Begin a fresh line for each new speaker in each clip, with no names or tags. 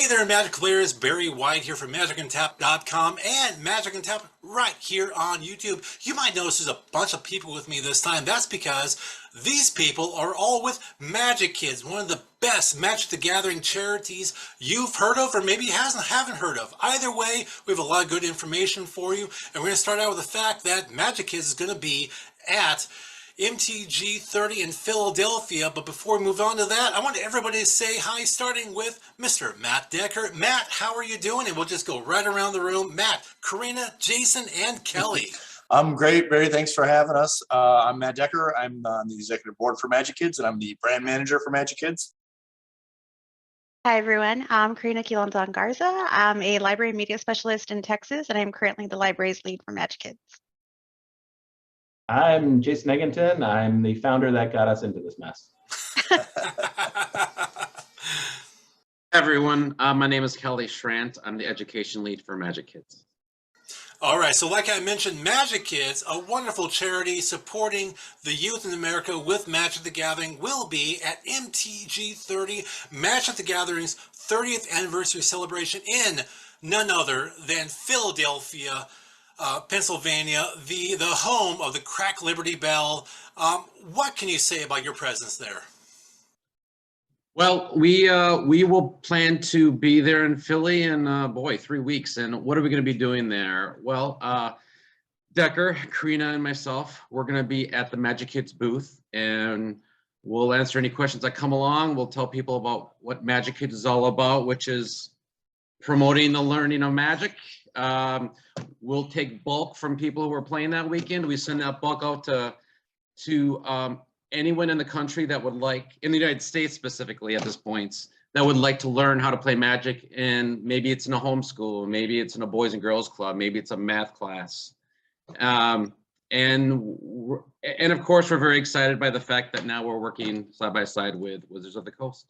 there, Magic players. Barry White here from MagicUntapped.com and Magic Untapped right here on YouTube. You might notice there's a bunch of people with me this time. That's because these people are all with MagiKids, one of the best Magic the Gathering charities you've heard of or maybe haven't heard of. Either way, we have a lot of good information for you. And we're going to start out with the fact that MagiKids is going to be at MTG 30 in Philadelphia. But before we move on to that, I want everybody to say hi, starting with Mr. Matt Decker. Matt, how are you doing? And we'll just go right around the room. Matt, Karina, Jason, and Kelly.
I'm great, Barry. Thanks for having us. I'm Matt Decker. I'm on the executive board for MagiKids, and I'm the brand manager for MagiKids.
Hi, everyone. I'm Karina Quilanton Garza. I'm a library media specialist in Texas, and I'm currently the library's lead for MagiKids.
I'm Jason Egginton. I'm the founder that got us into this mess.
Everyone, my name is Kelly Schrant. I'm the education lead for MagiKids.
All right, so like I mentioned, MagiKids, a wonderful charity supporting the youth in America with Magic the Gathering, will be at MTG 30, Magic the Gathering's 30th anniversary celebration in none other than Philadelphia, Pennsylvania, the home of the Crack Liberty Bell. What can you say about your presence there?
Well, we will plan to be there in Philly in, 3 weeks. And what are we going to be doing there? Well, Decker, Karina, and myself, we're going to be at the MagiKids booth, and we'll answer any questions that come along. We'll tell people about what MagiKids is all about, which is promoting the learning of Magic. We'll take bulk from people who are playing that weekend. We send that bulk out to anyone in the country that would like, in the United States specifically at this point, that would like to learn how to play Magic. And maybe it's in a homeschool, maybe it's in a Boys and Girls Club, maybe it's a math class. And of course, we're very excited by the fact that now we're working side by side with Wizards of the Coast.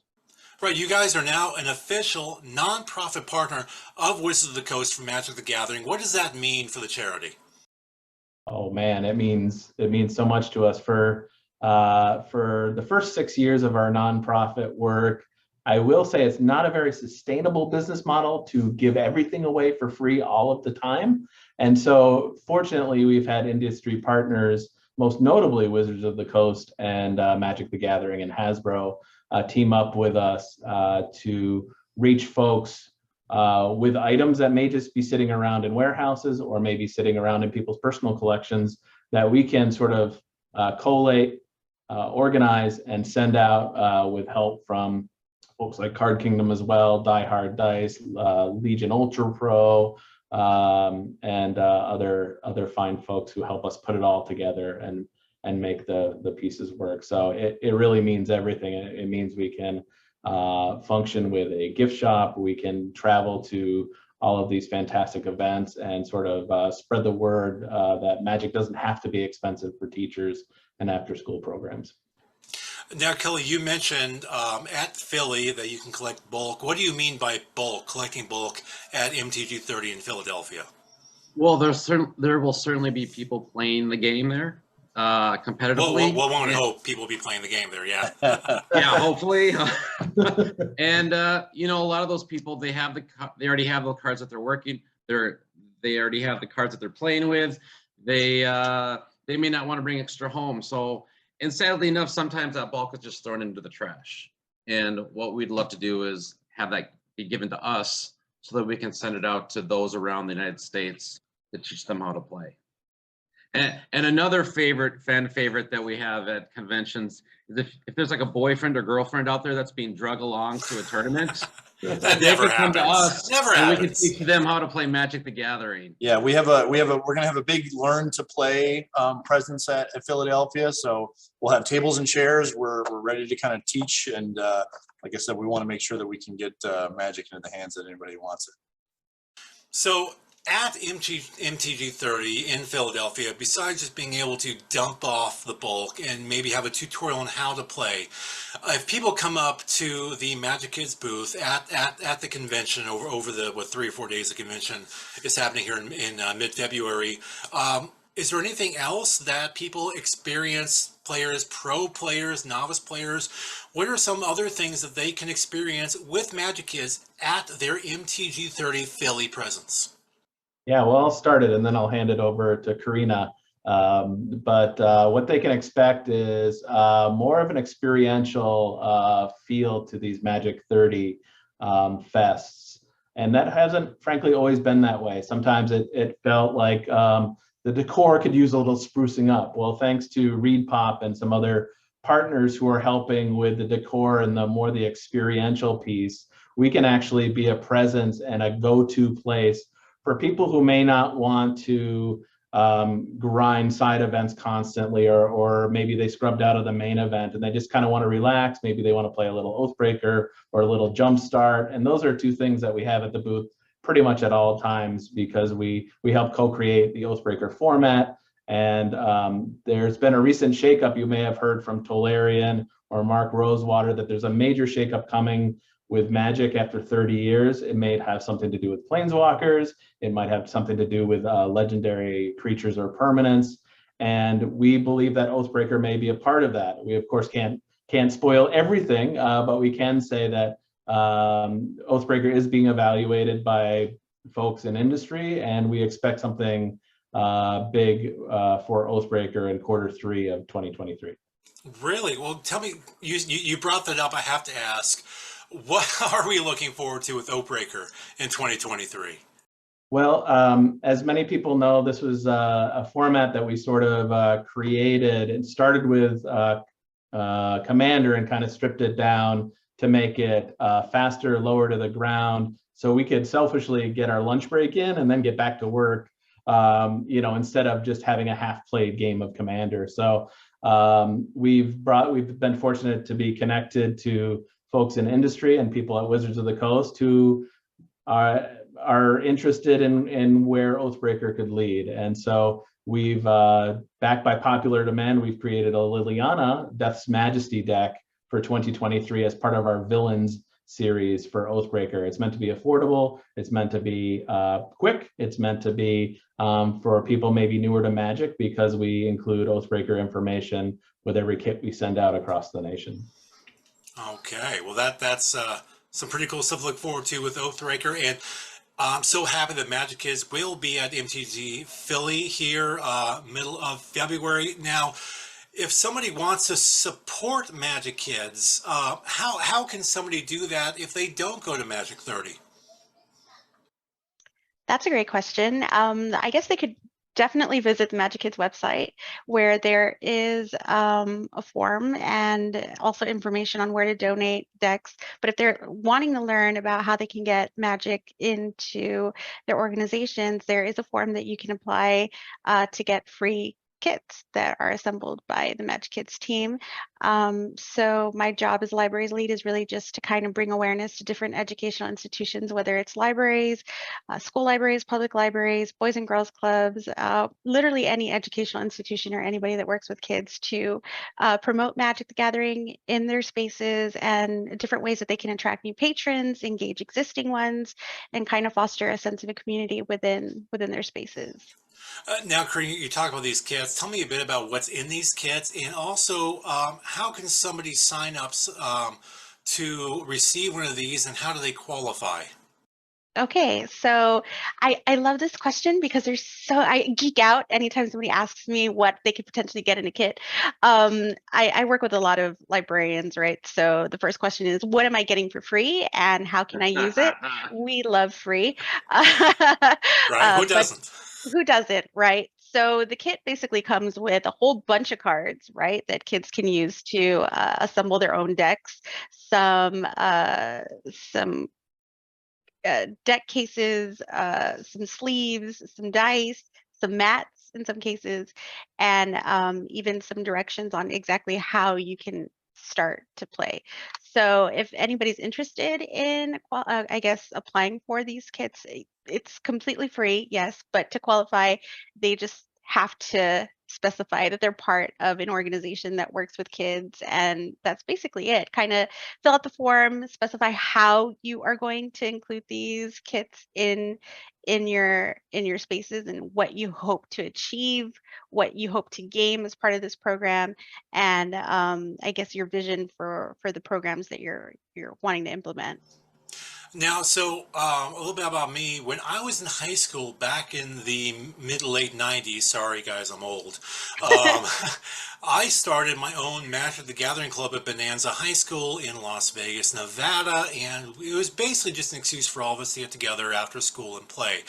Right, you guys are now an official nonprofit partner of Wizards of the Coast for Magic the Gathering. What does that mean for the charity?
Oh man, it means so much to us. For the first 6 years of our nonprofit work, I will say it's not a very sustainable business model to give everything away for free all of the time. And so fortunately, we've had industry partners, most notably Wizards of the Coast and Magic the Gathering and Hasbro, team up with us to reach folks with items that may just be sitting around in warehouses or maybe sitting around in people's personal collections that we can sort of collate, organize, and send out with help from folks like Card Kingdom as well, Die Hard Dice, Legion Ultra Pro, and other fine folks who help us put it all together and make the pieces work. So it really means everything. It means we can function with a gift shop. We can travel to all of these fantastic events and sort of spread the word that Magic doesn't have to be expensive for teachers and after-school programs.
Now, Kelly, you mentioned at Philly that you can collect bulk. What do you mean by bulk, collecting bulk at MTG 30 in Philadelphia?
Well, there will certainly be people playing the game there competitively.
Well, one would hope people will be playing the game there, yeah.
Yeah, hopefully. And a lot of those people, they already have the cards that they're working. They already have the cards that they're playing with. They may not want to bring extra home. So, and sadly enough, sometimes that bulk is just thrown into the trash. And what we'd love to do is have that be given to us so that we can send it out to those around the United States to teach them how to play. And another fan favorite that we have at conventions is if there's like a boyfriend or girlfriend out there that's being drug along to a tournament,
that never happens.
To us,
never
and
happens.
We can teach them how to play Magic the Gathering.
Yeah, we're gonna have a big learn to play presence at Philadelphia. So we'll have tables and chairs. We're ready to kind of teach, and like I said, we want to make sure that we can get Magic into the hands that anybody who wants it.
So at MTG 30 in Philadelphia, besides just being able to dump off the bulk and maybe have a tutorial on how to play, if people come up to the MagiKids booth at the convention over the 3 or 4 days the convention is happening here in mid-February, is there anything else that people experience players, pro players, novice players? What are some other things that they can experience with MagiKids at their MTG30 Philly presence?
Yeah, well, I'll start it and then I'll hand it over to Karina. But what they can expect is more of an experiential feel to these Magic 30 fests. And that hasn't, frankly, always been that way. Sometimes it felt like the decor could use a little sprucing up. Well, thanks to Reed Pop and some other partners who are helping with the decor and the experiential piece, we can actually be a presence and a go-to place for people who may not want to grind side events constantly, or maybe they scrubbed out of the main event and they just kind of want to relax. Maybe they want to play a little Oathbreaker or a little Jumpstart. And those are two things that we have at the booth pretty much at all times, because we help co-create the Oathbreaker format. And there's been a recent shakeup. You may have heard from Tolarian or Mark Rosewater that there's a major shakeup coming with Magic after 30 years. It may have something to do with planeswalkers. It might have something to do with legendary creatures or permanents. And we believe that Oathbreaker may be a part of that. We, of course, can't spoil everything, but we can say that Oathbreaker is being evaluated by folks in industry, and we expect something big for Oathbreaker in Q3 of 2023.
Really? Well, tell me, you brought that up. I have to ask, what are we looking forward to with Oathbreaker in 2023?
Well, as many people know, this was a format that we sort of created. It started with Commander and kind of stripped it down to make it faster, lower to the ground, so we could selfishly get our lunch break in and then get back to work, instead of just having a half-played game of Commander. So we've been fortunate to be connected to folks in industry and people at Wizards of the Coast who are interested in where Oathbreaker could lead. And so we've, backed by popular demand, we've created a Liliana Death's Majesty deck for 2023 as part of our Villains series for Oathbreaker. It's meant to be affordable. It's meant to be quick. It's meant to be for people maybe newer to Magic, because we include Oathbreaker information with every kit we send out across the nation.
Okay, well that's some pretty cool stuff to look forward to with Oathbreaker, and I'm so happy that MagiKids will be at MTG Philly here middle of February. Now, if somebody wants to support MagiKids, how can somebody do that if they don't go to Magic 30?
That's a great question. I guess they could definitely visit the MagiKids website, where there is a form and also information on where to donate decks. But if they're wanting to learn about how they can get Magic into their organizations, there is a form that you can apply to get free kits that are assembled by the MagiKids team. So my job as libraries lead is really just to kind of bring awareness to different educational institutions, whether it's libraries, school libraries, public libraries, boys and girls clubs, literally any educational institution or anybody that works with kids, to promote Magic the Gathering in their spaces and different ways that they can attract new patrons, engage existing ones, and kind of foster a sense of a community within their spaces.
Now, Karina, you talk about these kits. Tell me a bit about what's in these kits, and also how can somebody sign up to receive one of these, and how do they qualify?
Okay, so I love this question because I geek out anytime somebody asks me what they could potentially get in a kit. I work with a lot of librarians, right? So the first question is, what am I getting for free and how can I use it? We love free.
Right? Who doesn't?
Who doesn't, right? So the kit basically comes with a whole bunch of cards, right, that kids can use to assemble their own decks. Some deck cases, some sleeves, some dice, some mats in some cases, and even some directions on exactly how you can start to play. So if anybody's interested in, I guess, applying for these kits, it's completely free, yes, but to qualify, they just have to specify that they're part of an organization that works with kids, and that's basically it. Kind of fill out the form, specify how you are going to include these kits in your spaces, and what you hope to achieve, what you hope to gain as part of this program, and I guess your vision for the programs that you're wanting to implement.
Now, so a little bit about me. When I was in high school back in the mid to late 90s, sorry guys, I'm old, I started my own Magic the Gathering club at Bonanza High School in Las Vegas, Nevada, and it was basically just an excuse for all of us to get together after school and play.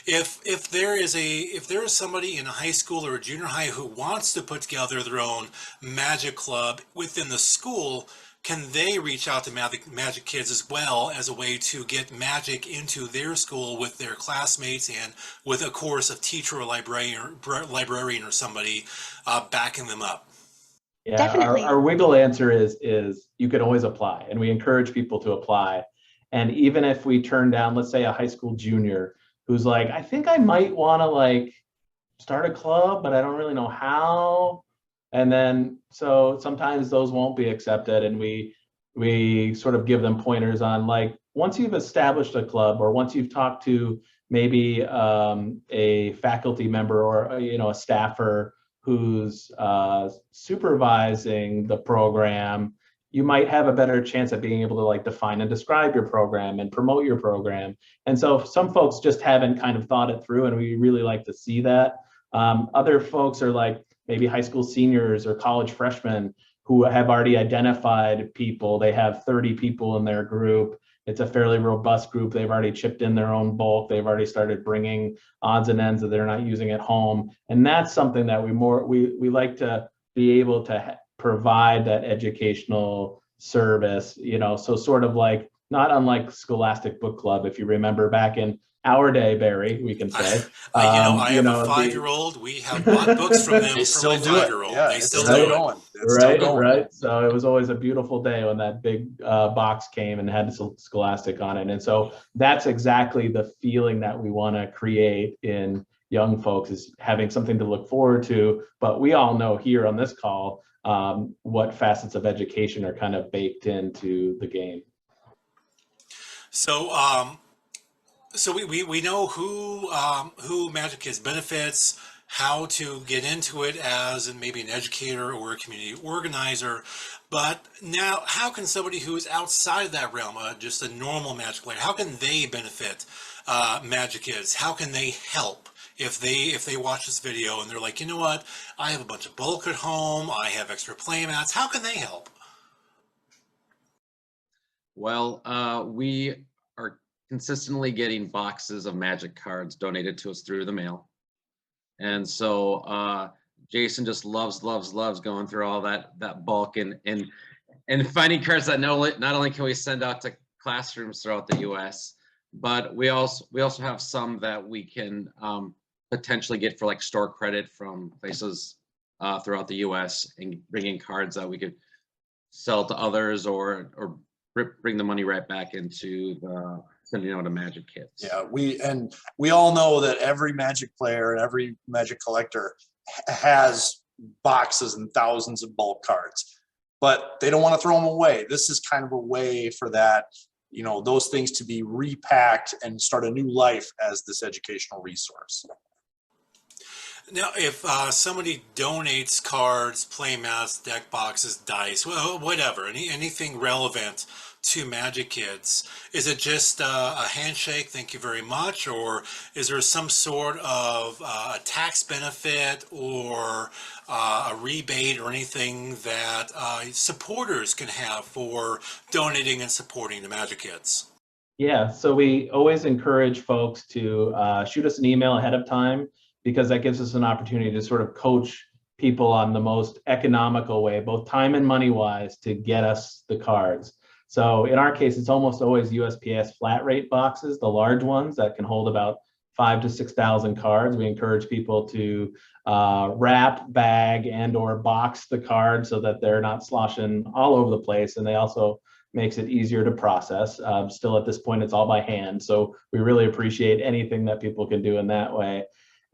If there is somebody in a high school or a junior high who wants to put together their own Magic club within the school, can they reach out to MagiKids as well as a way to get Magic into their school with their classmates and with, of course, a teacher or librarian or somebody backing them up?
Yeah,
Definitely.
our wiggle answer is you can always apply, and we encourage people to apply. And even if we turn down, let's say, a high school junior who's like, I think I might want to like start a club, but I don't really know how. And then, so sometimes those won't be accepted, and we sort of give them pointers on, like, once you've established a club, or once you've talked to maybe a faculty member or a staffer who's supervising the program, you might have a better chance at being able to like define and describe your program and promote your program. And so some folks just haven't kind of thought it through, and we really like to see that. Other folks are like maybe high school seniors or college freshmen who have already identified people. They have 30 people in their group. It's a fairly robust group. They've already chipped in their own bulk. They've already started bringing odds and ends that they're not using at home. And that's something that we like to be able to provide, that educational service, so sort of like, not unlike Scholastic Book Club, if you remember back in our day, Barry, we can say.
I have a 5-year-old. We have bought books from them.
They still
my
do it.
5-year-old.
Yeah,
they
it's
still
still
do it.
going. It's still going.
Right. So it was always a beautiful day when that big box came and had Scholastic on it. And so that's exactly the feeling that we want to create in young folks, is having something to look forward to. But we all know here on this call what facets of education are kind of baked into the game.
So, so we know who MagiKids benefits, how to get into it as maybe an educator or a community organizer, but now how can somebody who is outside of that realm, just a normal Magic player, how can they benefit MagiKids? How can they help? If they watch this video and they're like, you know what, I have a bunch of bulk at home, I have extra play mats, how can they help?
Well, we are consistently getting boxes of Magic cards donated to us through the mail. And so Jason just loves going through all that bulk and finding cards that not only can we send out to classrooms throughout the US, but we also have some that we can potentially get for like store credit from places throughout the US, and bringing cards that we could sell to others or bring the money right back into the sending out to MagiKids.
Yeah, we all know that every Magic player and every Magic collector has boxes and thousands of bulk cards, but they don't want to throw them away. This is kind of a way for that, those things to be repacked and start a new life as this educational resource.
Now, if somebody donates cards, playmats, deck boxes, dice, well, whatever, anything relevant to MagiKids, is it just a handshake, thank you very much, or is there some sort of a tax benefit or a rebate or anything that supporters can have for donating and supporting the MagiKids?
Yeah, so we always encourage folks to shoot us an email ahead of time, because that gives us an opportunity to sort of coach people on the most economical way, both time and money wise, to get us the cards. So in our case, it's almost always USPS flat rate boxes, the large ones that can hold about 5,000 to 6,000 cards. We encourage people to wrap, bag, and or box the cards so that they're not sloshing all over the place. And they also makes it easier to process. Still at this point, it's all by hand. So we really appreciate anything that people can do in that way.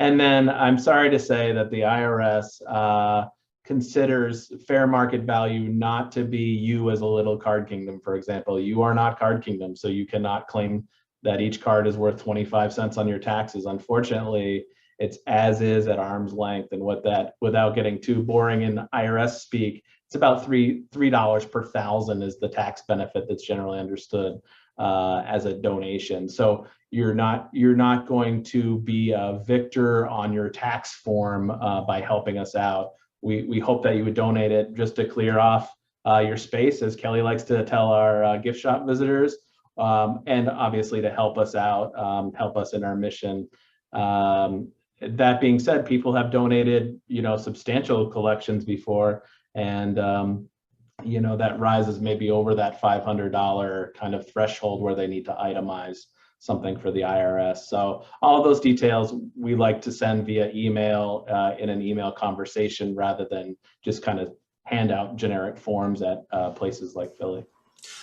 And then I'm sorry to say that the IRS considers fair market value not to be you as a little Card Kingdom, for example. You are not Card Kingdom, so you cannot claim that each card is worth 25 cents on your taxes. Unfortunately, it's as is at arm's length. And what that, without getting too boring in IRS speak, it's about $3 per thousand is the tax benefit that's generally understood as a donation. So you're not going to be a victor on your tax form by helping us out. We hope that you would donate it just to clear off your space, as Kelly likes to tell our gift shop visitors, and obviously to help us out, help us in our mission. That being said, people have donated, substantial collections before, and that rises maybe over that $500 kind of threshold where they need to itemize something for the IRS. So all of those details we like to send via email in an email conversation rather than just kind of hand out generic forms at places like Philly.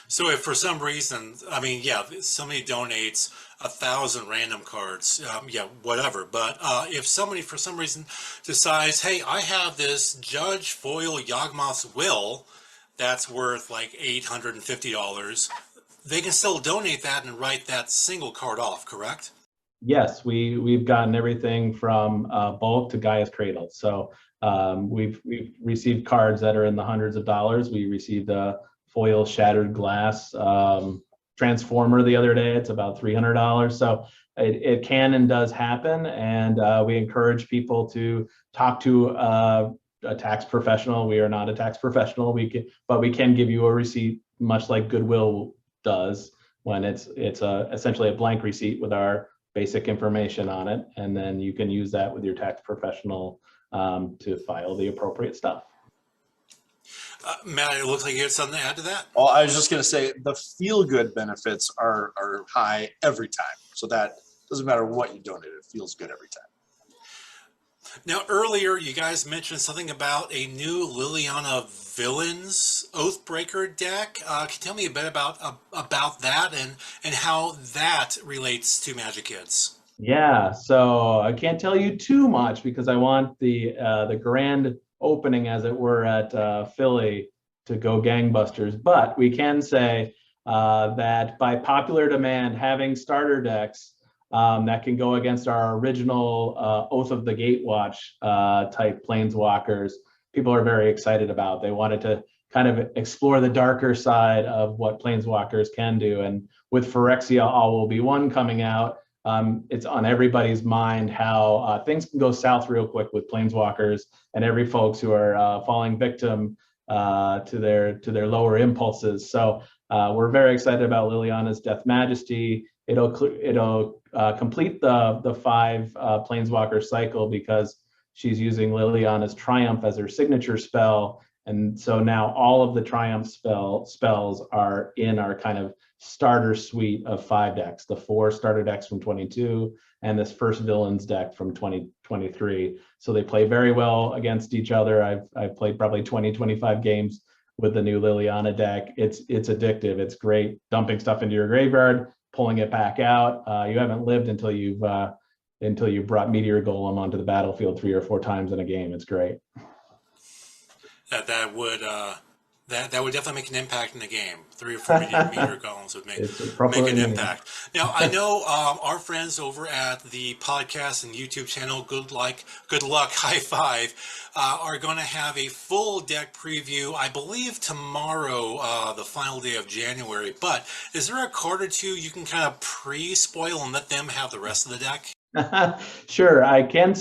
So if for some reason, if somebody donates 1,000 random cards, whatever. But if somebody for some reason decides, hey, I have this Judge Foyle Yawgmoth's Will that's worth like $850, they can still donate that and write that single card off, correct?
Yes, we've gotten everything from bulk to Gaia's Cradle. So we've received cards that are in the hundreds of dollars. We received a foil shattered glass transformer the other day. It's about $300. So it can and does happen, and we encourage people to talk to a tax professional. We are not a tax professional, but we can give you a receipt, much like Goodwill does, when it's essentially a blank receipt with our basic information on it, and then you can use that with your tax professional to file the appropriate stuff.
Matt, it looks like you had something to add to that.
Well, I was just going to say the feel-good benefits are high every time. So that doesn't matter what you donate, it feels good every time.
Now, earlier you guys mentioned something about a new Liliana Oathbreaker deck. Can you tell me a bit about that and how that relates to MagiKids?
Yeah, so I can't tell you too much because I want the grand opening, as it were, at Philly to go gangbusters. But we can say that by popular demand, having starter decks that can go against our original Oath of the Gatewatch type planeswalkers, people are very excited about. They wanted to kind of explore the darker side of what planeswalkers can do. And with Phyrexia All Will Be One coming out, it's on everybody's mind how things can go south real quick with planeswalkers, and every folks who are falling victim to their lower impulses. So we're very excited about Liliana's Death Majesty. It'll complete the 5 planeswalker cycle because she's using Liliana's Triumph as her signature spell. And so now all of the Triumph spells are in our kind of starter suite of 5 decks, the 4 starter decks from 22 and this first villains deck from 2023. So they play very well against each other. I've played probably 25 games with the new Liliana deck. It's addictive. It's great dumping stuff into your graveyard, pulling it back out. You haven't lived until you've brought Meteor Golem onto the battlefield 3 or 4 times in a game. It's great.
That would definitely make an impact in the game. 3 or 4 meter golems would make an impact. Now, I know our friends over at the podcast and YouTube channel, Good Luck, High Five, are going to have a full deck preview, I believe tomorrow, the final day of January. But is there a card or two you can kind of pre-spoil and let them have the rest of the deck?
Sure, I can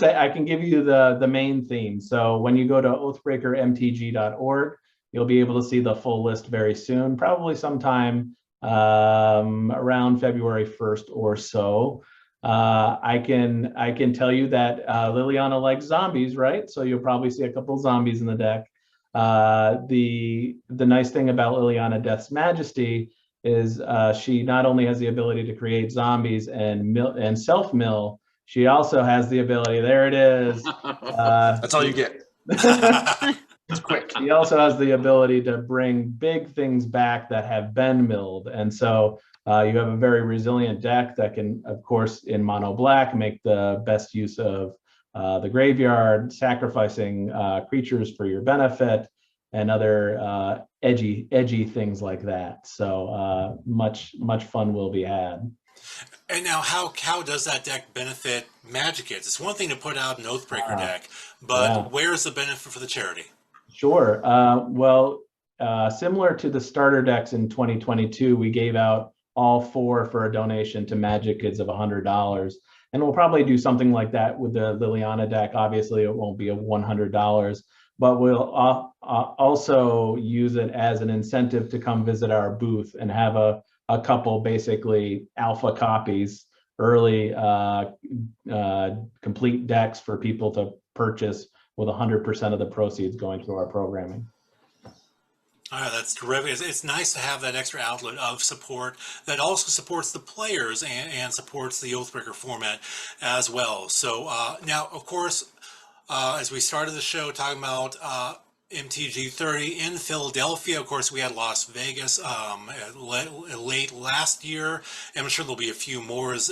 give you the main theme. So when you go to oathbreakermtg.org, you'll be able to see the full list very soon, probably sometime around February 1st or so. I can tell you that Liliana likes zombies, right? So you'll probably see a couple zombies in the deck. The nice thing about Liliana Death's Majesty is she not only has the ability to create zombies and self-mill, she also has the ability, there it is.
That's all you get. It's quick.
She also has the ability to bring big things back that have been milled. And so you have a very resilient deck that can, of course, in mono black, make the best use of the graveyard, sacrificing creatures for your benefit, and other edgy things like that. So much fun will be had.
And now, how does that deck benefit MagiKids? It's one thing to put out an Oathbreaker deck, but
Yeah.
where's the benefit for the charity?
Sure. Well, similar to the starter decks in 2022, we gave out all 4 for a donation to MagiKids of $100. And we'll probably do something like that with the Liliana deck. Obviously, it won't be a $100, but we'll also use it as an incentive to come visit our booth and have a couple basically alpha copies, early complete decks for people to purchase, with 100% of the proceeds going to our programming.
All right, that's terrific. It's nice to have that extra outlet of support that also supports the players and supports the Oathbreaker format as well. So now, of course, as we started the show talking about MTG 30 in Philadelphia, of course, we had Las Vegas late last year, and I'm sure there'll be a few more as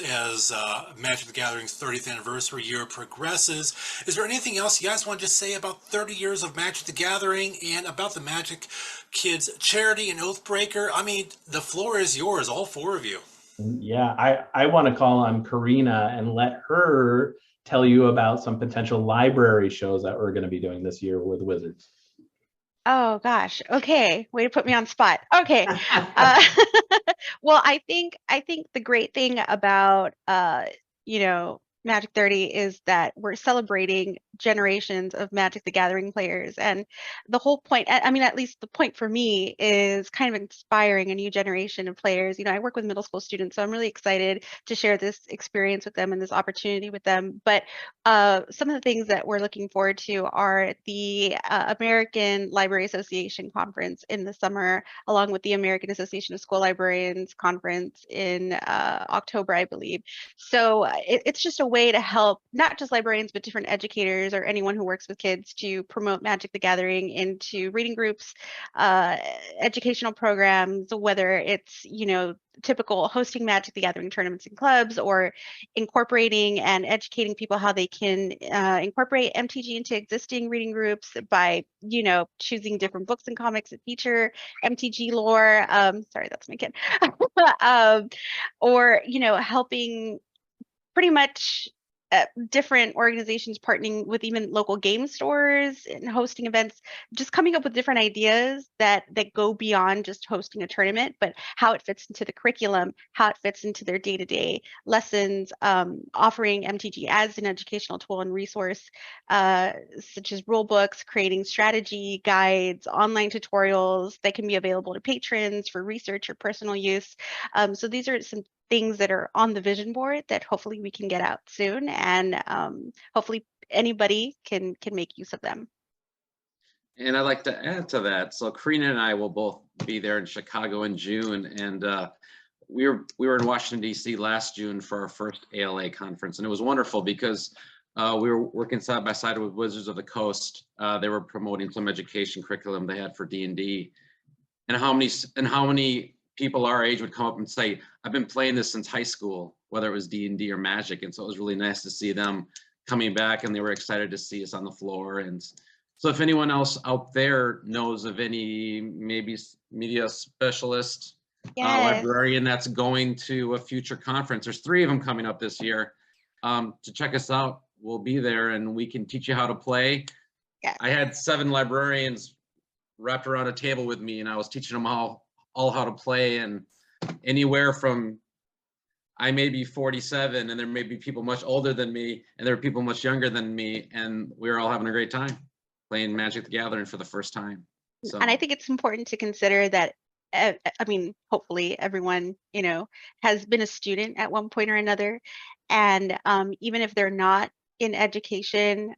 Magic the Gathering's 30th anniversary year progresses. Is there anything else you guys want to just say about 30 years of Magic the Gathering and about the Magic Kids charity and Oathbreaker? I mean, the floor is yours, all 4 of you.
Yeah, I want to call on Karina and let her tell you about some potential library shows that we're going to be doing this year with Wizards.
Oh gosh. Okay. Way to put me on spot. Okay. Well, I think the great thing about Magic 30 is that we're celebrating generations of Magic the Gathering players, and the whole point, I mean, at least the point for me, is kind of inspiring a new generation of players. I work with middle school students, so I'm really excited to share this experience with them and this opportunity with them. But some of the things that we're looking forward to are the American Library Association conference in the summer, along with the American Association of School Librarians conference in October, I believe. So it's just a way to help not just librarians, but different educators or anyone who works with kids to promote Magic the Gathering into reading groups, educational programs, whether it's, typical hosting Magic the Gathering tournaments and clubs, or incorporating and educating people how they can incorporate MTG into existing reading groups by, choosing different books and comics that feature MTG lore. Sorry, that's my kid. Or, helping pretty much different organizations partnering with even local game stores and hosting events, just coming up with different ideas that go beyond just hosting a tournament, but how it fits into the curriculum, how it fits into their day-to-day lessons, offering MTG as an educational tool and resource, such as rule books, creating strategy guides, online tutorials that can be available to patrons for research or personal use. So these are some things that are on the vision board that hopefully we can get out soon, and hopefully anybody can make use of them.
And I'd like to add to that. So Karina and I will both be there in Chicago in June, and we were in Washington, D.C. last June for our first ALA conference, and it was wonderful because we were working side by side with Wizards of the Coast. They were promoting some education curriculum they had for D&D, and how many people our age would come up and say, I've been playing this since high school, whether it was D&D or Magic. And so it was really nice to see them coming back, and they were excited to see us on the floor. And so if anyone else out there knows of any maybe media specialist, librarian that's going to a future conference, there's 3 of them coming up this year, to check us out. We'll be there and we can teach you how to play.
Yeah.
I had 7 librarians wrapped around a table with me, and I was teaching them all how to play, and anywhere from, I may be 47 and there may be people much older than me, and there are people much younger than me, and we were all having a great time playing Magic the Gathering for the first time. So,
and I think it's important to consider that, I mean, hopefully everyone, has been a student at one point or another, and even if they're not in education,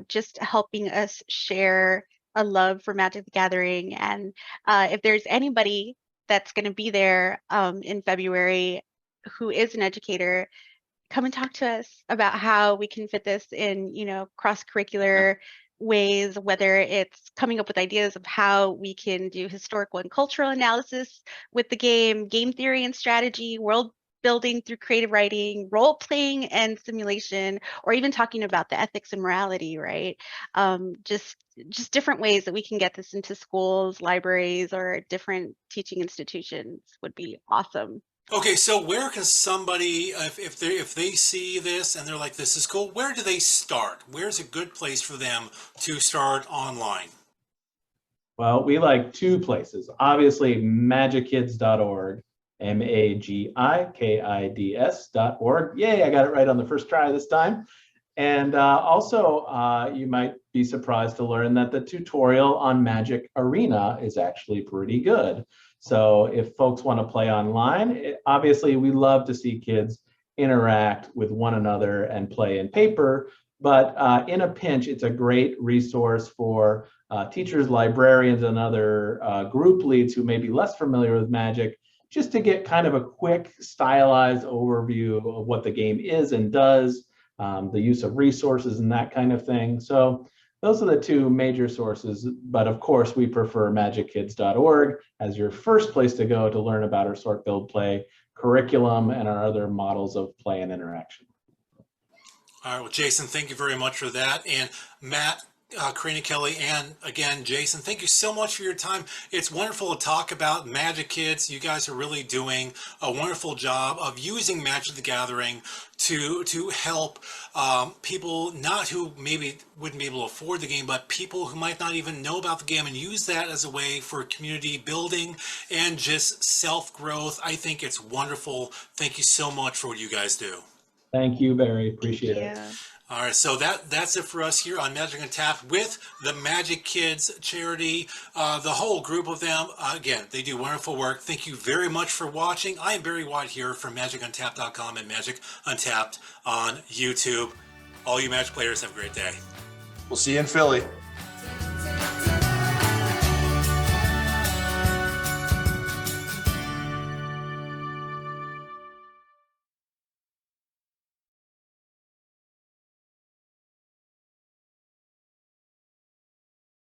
just helping us share a love for Magic the Gathering. And if there's anybody that's going to be there in February who is an educator, come and talk to us about how we can fit this in, cross-curricular ways, whether it's coming up with ideas of how we can do historical and cultural analysis with the game theory and strategy, world building through creative writing, role playing and simulation, or even talking about the ethics and morality, right? Just different ways that we can get this into schools, libraries, or different teaching institutions would be awesome.
Okay, so where can somebody, if they see this and they're like, this is cool, where do they start? Where's a good place for them to start online?
Well, we like two places. Obviously, MagiKids.org, MagiKids.org. Yay, I got it right on the first try this time. And also, you might be surprised to learn that the tutorial on Magic Arena is actually pretty good. So if folks want to play online, obviously we love to see kids interact with one another and play in paper, but in a pinch, it's a great resource for teachers, librarians, and other group leads who may be less familiar with Magic, just to get kind of a quick stylized overview of what the game is and does, the use of resources and that kind of thing. So those are the two major sources, but of course we prefer MagicKids.org as your first place to go to learn about our sort, build, play curriculum and our other models of play and interaction.
All right, well, Jason, thank you very much for that. And Matt, Karina, Kelly, and again, Jason, thank you so much for your time. It's wonderful to talk about Magic Kids. You guys are really doing a wonderful job of using Magic the Gathering to help people not who maybe wouldn't be able to afford the game, but people who might not even know about the game, and use that as a way for community building and just self-growth. I think it's wonderful. Thank you so much for what you guys do.
Thank you, Barry. Appreciate it.
All right, so that's it for us here on Magic Untapped with the Magic Kids charity, the whole group of them. Again, they do wonderful work. Thank you very much for watching. I am Barry White here from MagicUntapped.com and Magic Untapped on YouTube. All you Magic players have a great day.
We'll see you in Philly.